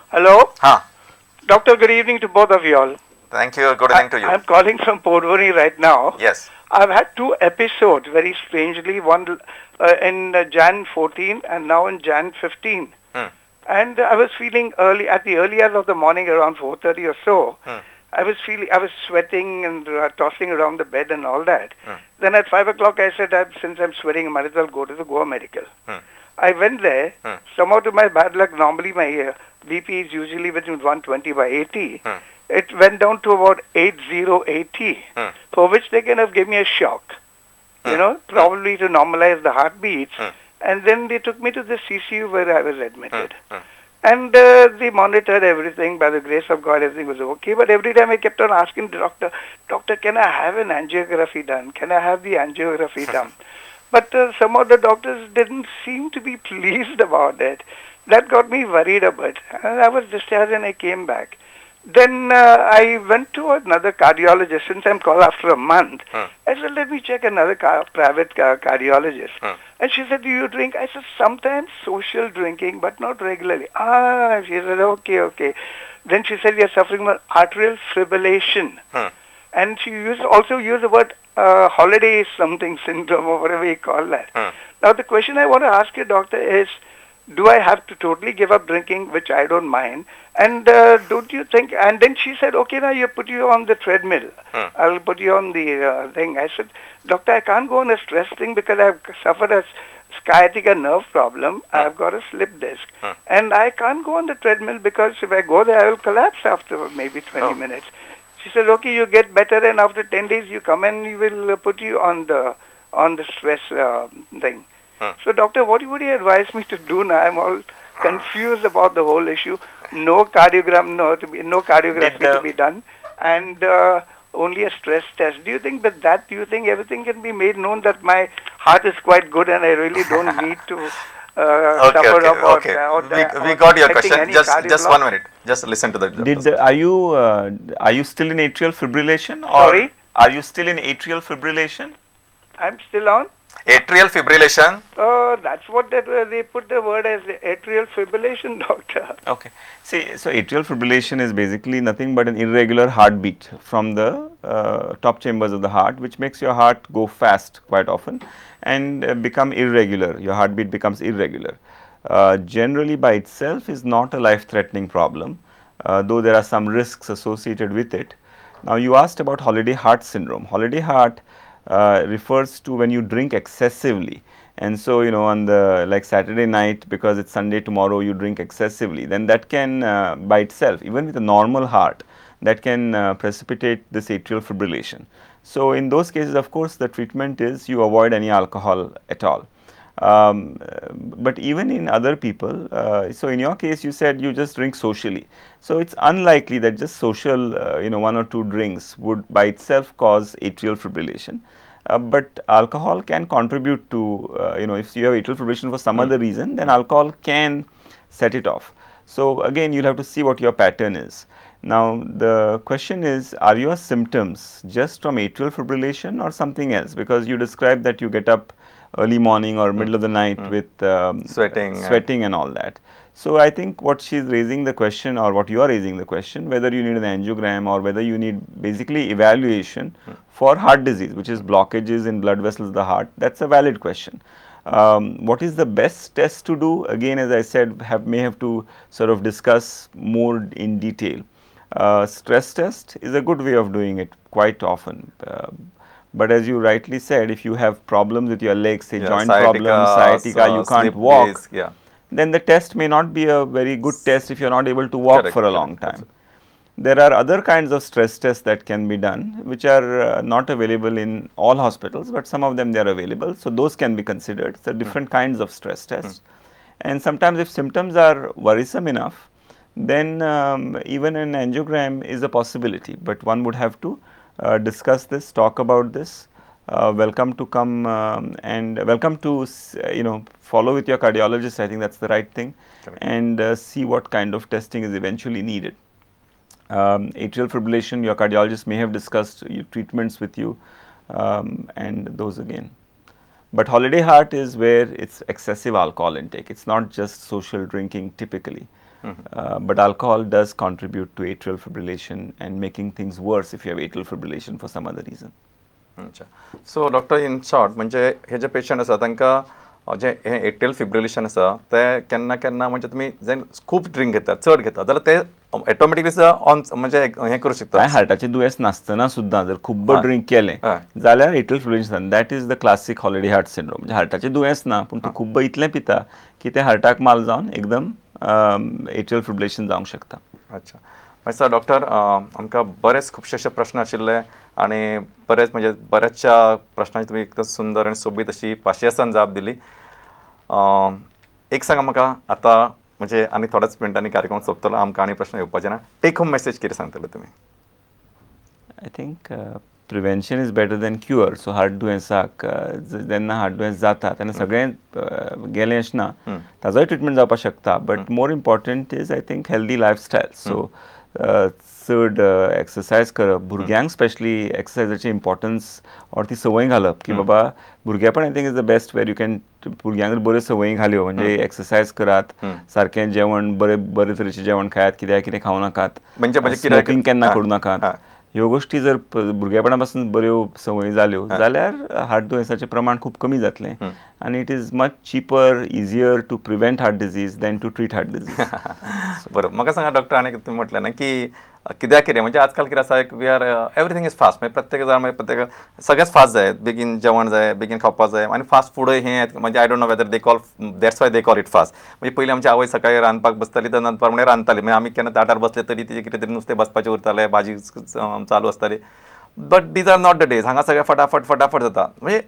Hello? Huh. Doctor, good evening to both of you all. Thank you. Good evening to you. I'm calling from Port right now. Yes. I've had two episodes, very strangely, one in Jan 14 and now in Jan 15. Hmm. And I was feeling at the early hours of the morning around 4:30 or so. Hmm. I was sweating and tossing around the bed and all that. Hmm. Then at 5 o'clock I said that since I'm sweating, I might as well go to the Goa Medical. Hmm. I went there. Hmm. Somehow to my bad luck, normally my BP is usually between 120 by 80. Hmm. It went down to about 8080, Hmm. for which they kind of gave me a shock, probably to normalize the heartbeats. And then they took me to the CCU where I was admitted. And they monitored everything. By the grace of God, everything was okay. But every time I kept on asking the doctor, can I have an angiography done? Can I have the angiography done? But some of the doctors didn't seem to be pleased about it. That got me worried a bit. And I was discharged and I came back. Then I went to another cardiologist since I'm called after a month. I said, let me check another private cardiologist. And she said, do you drink? I said, sometimes social drinking, but not regularly. She said, okay. Then she said, you're suffering from arterial fibrillation. And she also used the word holiday something syndrome or whatever you call that. Now the question I want to ask you, doctor, is do I have to totally give up drinking, which I don't mind? And don't you think? And then she said, okay, now you put you on the treadmill. I'll put you on the thing. I said, doctor, I can't go on a stress thing because I've suffered a sciatica nerve problem. I've got a slip disc. And I can't go on the treadmill because if I go there, I will collapse after maybe 20 minutes. She said, okay, you get better and after 10 days you come and we will put you on the stress thing. So, doctor, what would you advise me to do now? I'm all confused about the whole issue. No cardiography to be done, and only a stress test. Do you think everything can be made known that my heart is quite good and I really don't need to suffer about we got your affecting question. any Just cardio one block? minute. Just listen to the Are you still in atrial fibrillation, or Sorry? are you still in atrial fibrillation? I'm still on. atrial fibrillation. That's what they put the word as atrial fibrillation, doctor. Okay. See, so atrial fibrillation is basically nothing but an irregular heartbeat from the top chambers of the heart, which makes your heart go fast quite often and become irregular. Your heartbeat becomes irregular. Generally by itself is not a life-threatening problem, though there are some risks associated with it. Now you asked about holiday heart syndrome. Holiday heart refers to when you drink excessively, and so on the like Saturday night, because it's Sunday tomorrow, you drink excessively, then that can by itself, even with a normal heart, that can precipitate this atrial fibrillation. So in those cases, of course, the treatment is you avoid any alcohol at all. But even in other people, so in your case you said you just drink socially, so it's unlikely that just social one or two drinks would by itself cause atrial fibrillation. But alcohol can contribute to, if you have atrial fibrillation for some other reason, then alcohol can set it off. So again, you'll have to see what your pattern is. Now the question is, are your symptoms just from atrial fibrillation or something else? Because you described that you get up early morning or middle of the night with sweating and all that. So I think what she's raising the question, or what you are raising the question, whether you need an angiogram or whether you need basically evaluation for heart disease, which is blockages in blood vessels of the heart, that's a valid question. What is the best test to do? Again, as I said, may have to sort of discuss more in detail. Stress test is a good way of doing it quite often. But as you rightly said, if you have problems with your legs, say joint problems, sciatica, you can't walk, then the test may not be a very good test if you are not able to walk for a long time. There are other kinds of stress tests that can be done, which are not available in all hospitals, but some of them they are available. So those can be considered. So different kinds of stress tests. And sometimes if symptoms are worrisome enough, then even an angiogram is a possibility, but one would have to discuss this, talk about this. Welcome to come and welcome to follow with your cardiologist. I think that's the right thing. And see what kind of testing is eventually needed. Atrial fibrillation, your cardiologist may have discussed treatments with you, and those again. But holiday heart is where it's excessive alcohol intake. It's not just social drinking typically. But alcohol does contribute to atrial fibrillation and making things worse if you have atrial fibrillation for some other reason. अच्छा. So doctor in short म्हणजे हे जे patient आसा तांकां जे हे atrial fibrillation आसा ते केन्ना केन्ना म्हणजे तुमी जे खूब ड्रिंक घेतात चड घेतात जाल्यार ते ऑटोमॅटिकली ऑन म्हणजे हे करू शकता. काय हार्टाचे दुयेंस नासतना सुद्दां जर खूब हय. ड्रिंक केलें हय. जाल्यार atrial fibrillation that is the classic holiday heart syndrome. म्हणजे हार्टाचे दुयेंस ना पूण तूं खूब इतलें पिता की ते हार्टाक माल जावन एकदम एट्रियल फिब्रिलेशन जावंक शकता. अच्छा. मागीर डॉक्टर आमकां बरेच खुबशे अशे प्रश्न आशिल्ले आनी बरेच म्हणजे बऱ्याचशा प्रश्नांची तुमी एकदम सुंदर आनी सोबीत अशी पाशयेसान जाप दिली. एक सांगा म्हाका आतां म्हणजे आनी थोड्याच मिनटांनी कार्यक्रम सोंपतलो आमकां आनी प्रश्न येवपाचे ना. टेक होम मेसेज कितें सांगतले तुमी? I think prevention is better than cure. So heart दुयेंसाक जेन्ना हार्ट दुयेंस जाता तेन्ना सगळें गेलें अशें ना. ताजोय ट्रिटमेंट जावपाक शकता but more important is I think healthy lifestyle. So चड एक्सरसायज करप, भुरग्यांक स्पेशली एक्सरसायजाची इम्पॉर्टन्स ऑर ती संवय घालप की बाबा भुरगेपण I think is the best where you can भुरग्यांक बऱ्यो संवयी घाल्यो म्हणजे एक्सरसायज करात, सारकें जेवण बरे तरेचें जेवण खायात, कितें खावं नाकात, म्हणजे स्मोकींग केन्ना करूं नाकात. ह्यो गोश्टी जर भुरगेपणा पासून बऱ्यो संवयी जाल्यो जाल्यार हार्ट दुयेंसाचें प्रमाण खूब कमी जातलें आनी it is much cheaper easier to prevent heart disease than to treat heart disease. बरोबर. म्हाका सांगा डॉक्टर आनी तुमी म्हटलें ना की कित्याक कितें म्हणजे आजकाल कितें आसा we are everything is fast म्हणजे प्रत्येक जाण म्हणजे प्रत्येक सगळेंच फास्ट जाय, बेगीन जेवण जाय, बेगीन खावपाक जाय आनी फास्ट फूडय हें म्हणजे I don't know whether they call that's why they call it fast. म्हणजे पयलीं आमची आवय सकाळी रांदपाक बसताली तर दनपार म्हणल्यार रांदताली म्हणजे आमी केन्ना ताटार बसले तरी तिजें कितें तरी नुस्तें भाजपाचें उरतालें, भाजी चालू आसताली. But these are not the days. हांगा सगळें फटाफट जाता. म्हणजे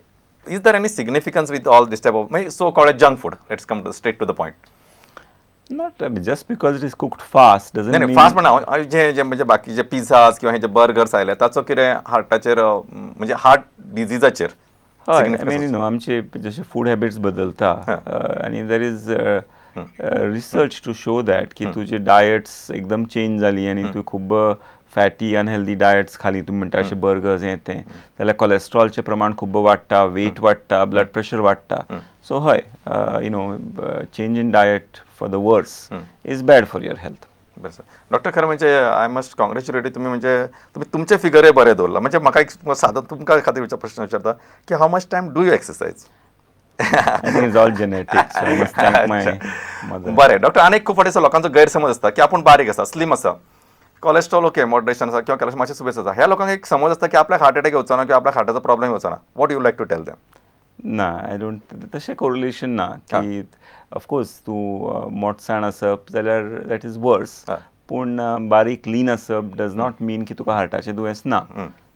is there any significance with all this type of म्हणजे so called junk food? Let's come straight to the point. Not just because it is cooked fast doesn't नाही mean. Fast म्हणा जे म्हणजे बाकीचे पिझ्झाज किंवा हे जे बर्गर्स आयले ताचो कितें हार्टाचेर म्हणजे हार्ट डिजीजाचेर हय, आय सिग्निफिकन्स मीन आमचे जशे फूड हॅबिट्स बदलता आनी there is research to show that की तुजे डायट्स एकदम चेंज जाली आनी तूं खूब फॅटी अनहेल्दी डायट्स खाली तुमी म्हणटा अशे बर्गर्स हें तें जाल्यार कोलेस्ट्रॉलचें प्रमाण खूब वाडटा, वेट वाडटा, ब्लड प्रेशर वाडटा. सो हय, change in diet for the worse is bad for your health. बरं सर. डॉक्टर खरं म्हणजे आय मस्ट कॉंग्रॅच्युलेट तुम्ही म्हणजे तुम्ही तुमचे फिगरय बरे दवरला. म्हणजे म्हाका एक सादो तुमकां खातीर प्रश्न विचारता की how much time do you exercise? I think it's all genetics. So I must thank my mother. बरें डॉक्टर आनीक खूब फावटी लोकांचो गैरसमज आसता की आपूण बारीक आसा, स्लीम आसा, कोलेस्ट्रॉल ओके मॉडरेशन आसा किंवा मातशें सुबेज आसा. ह्या लोकांक एक समज आसता की आपल्याक हार्ट अटॅक येवचो ना किंवा आपल्याक हार्टाचो प्रॉब्लेम येवचो ना. What you like to tell them? ना, आय डोंट तशें कोरिलेशन ना की ऑफकोर्स तूं मोठसाण आसप जाल्यार दॅट इज वर्स. पूण बारीक लीन आसप डज नॉट मीन की तुका हार्टाचें दुयेंस ना.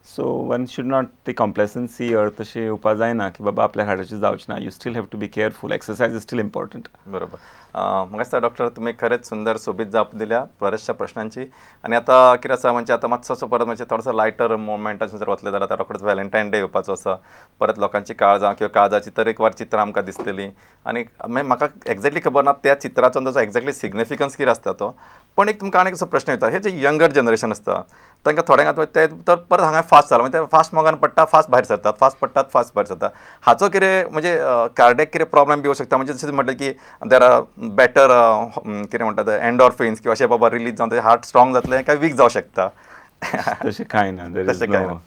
सो वन शूड नॉट ती कॉम्प्लेसन्सी ऑर तशें येवपा जायना की बाबा आपल्या हार्टाचें जावचें ना. You still have to be careful. Exercise is still important. बरोबर. म्हाका दिसता डॉक्टर तुमी खरेंच सुंदर सोबीत जाप दिल्या बऱ्याचशा प्रश्नांची. आनी आतां कितें आसा म्हणजे आतां मातसो परत म्हणजे थोडोसो लायटर मोमेंटाचेर जर वतले जाल्यार आतां रोखडोच व्हॅलेंटायन डे येवपाचो आसा. परत लोकांची काळजां किंवा काळजाची तरेकवार चित्रां आमकां दिसतलीं आनी म्हाका एक्झॅक्टली खबर ना त्या चित्राचो ताचो एक्झॅक्टली सिग्निफिकन्स कितें आसता तो. पण एक तुमकां आनीक असो प्रश्न येता हे जे यंगर जनरेशन आसता तांकां थोड्यांक ते तर परत हांगा फास्ट जाला म्हणजे ते फास्ट मोगान पडटा फास्ट भायर सरतात, फास्ट पडटात फास्ट भायर सरतात. हाचो कितें म्हणजे कार्डियक कितें प्रॉब्लेम बी येवं शकता? म्हणजे जशें म्हटलें की देर आर बेटर कितें म्हणटा एंडोरफिन्स किंवा अशें बाबा रिलीज जावन हार्ट स्ट्रॉंग जातलें काय वीक जावं शकता? तशें कांय ना. तशें कांय ना.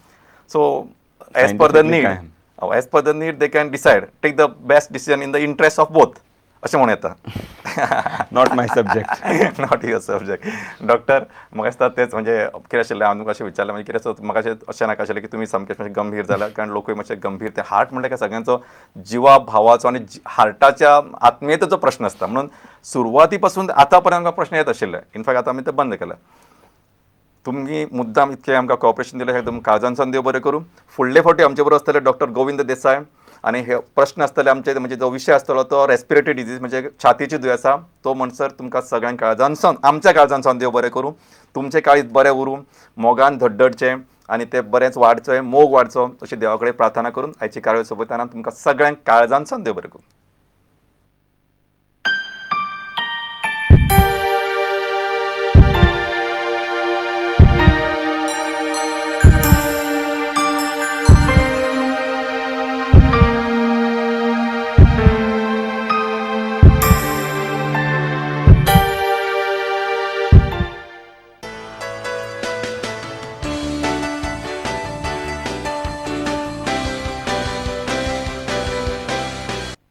So as per the need they can decide take the best decision in the interest of both अशें म्हणूं येता. Not my subject. Not your subject. Doctor म्हाका दिसता तेच म्हणजे कितें आशिल्लें हांव तुमकां अशें विचारलें म्हणजे कितें म्हाका अशें नाका आशिल्लें की तुमी सामकें मातशें गंभीर जाल्यार कारण लोकूय मातशें गंभीर ते हार्ट म्हणल्यार काय सगळ्यांचो जिवा भावाचो आनी हार्टाच्या आत्मियतेचो प्रश्न आसता. म्हणून सुरवाती पासून आतां पर्यंत आमकां प्रश्न येत आशिल्ले. इनफॅक्ट आतां आमी ते बंद केले. तुमी मुद्दाम इतकें आमकां कॉपरेशन दिलें हें तुमकां काळजांसान देव बरें करूं. फुडले फावटी आमचे बरोबर आसतले डॉक्टर गोविंद देसाय आनी हे प्रश्न आसतले आमचे म्हणजे जो विशय आसतलो तो रेस्पिरेटरी डिजीज म्हणजे छातीची दुयेंसां. तो म्हणसर तुमकां सगळ्यांक काळजांसान आमच्या काळजांसान देव बरें करूं. तुमचें काळीज बरें उरूं, मोगान धडधडचें आनी तें बरेंच वाडचें, मोग वाडचो अशी देवा कडेन प्रार्थना करून आयची कार्यावळ सोंपयतना तुमकां सगळ्यांक काळजांसान देव बरें करूं.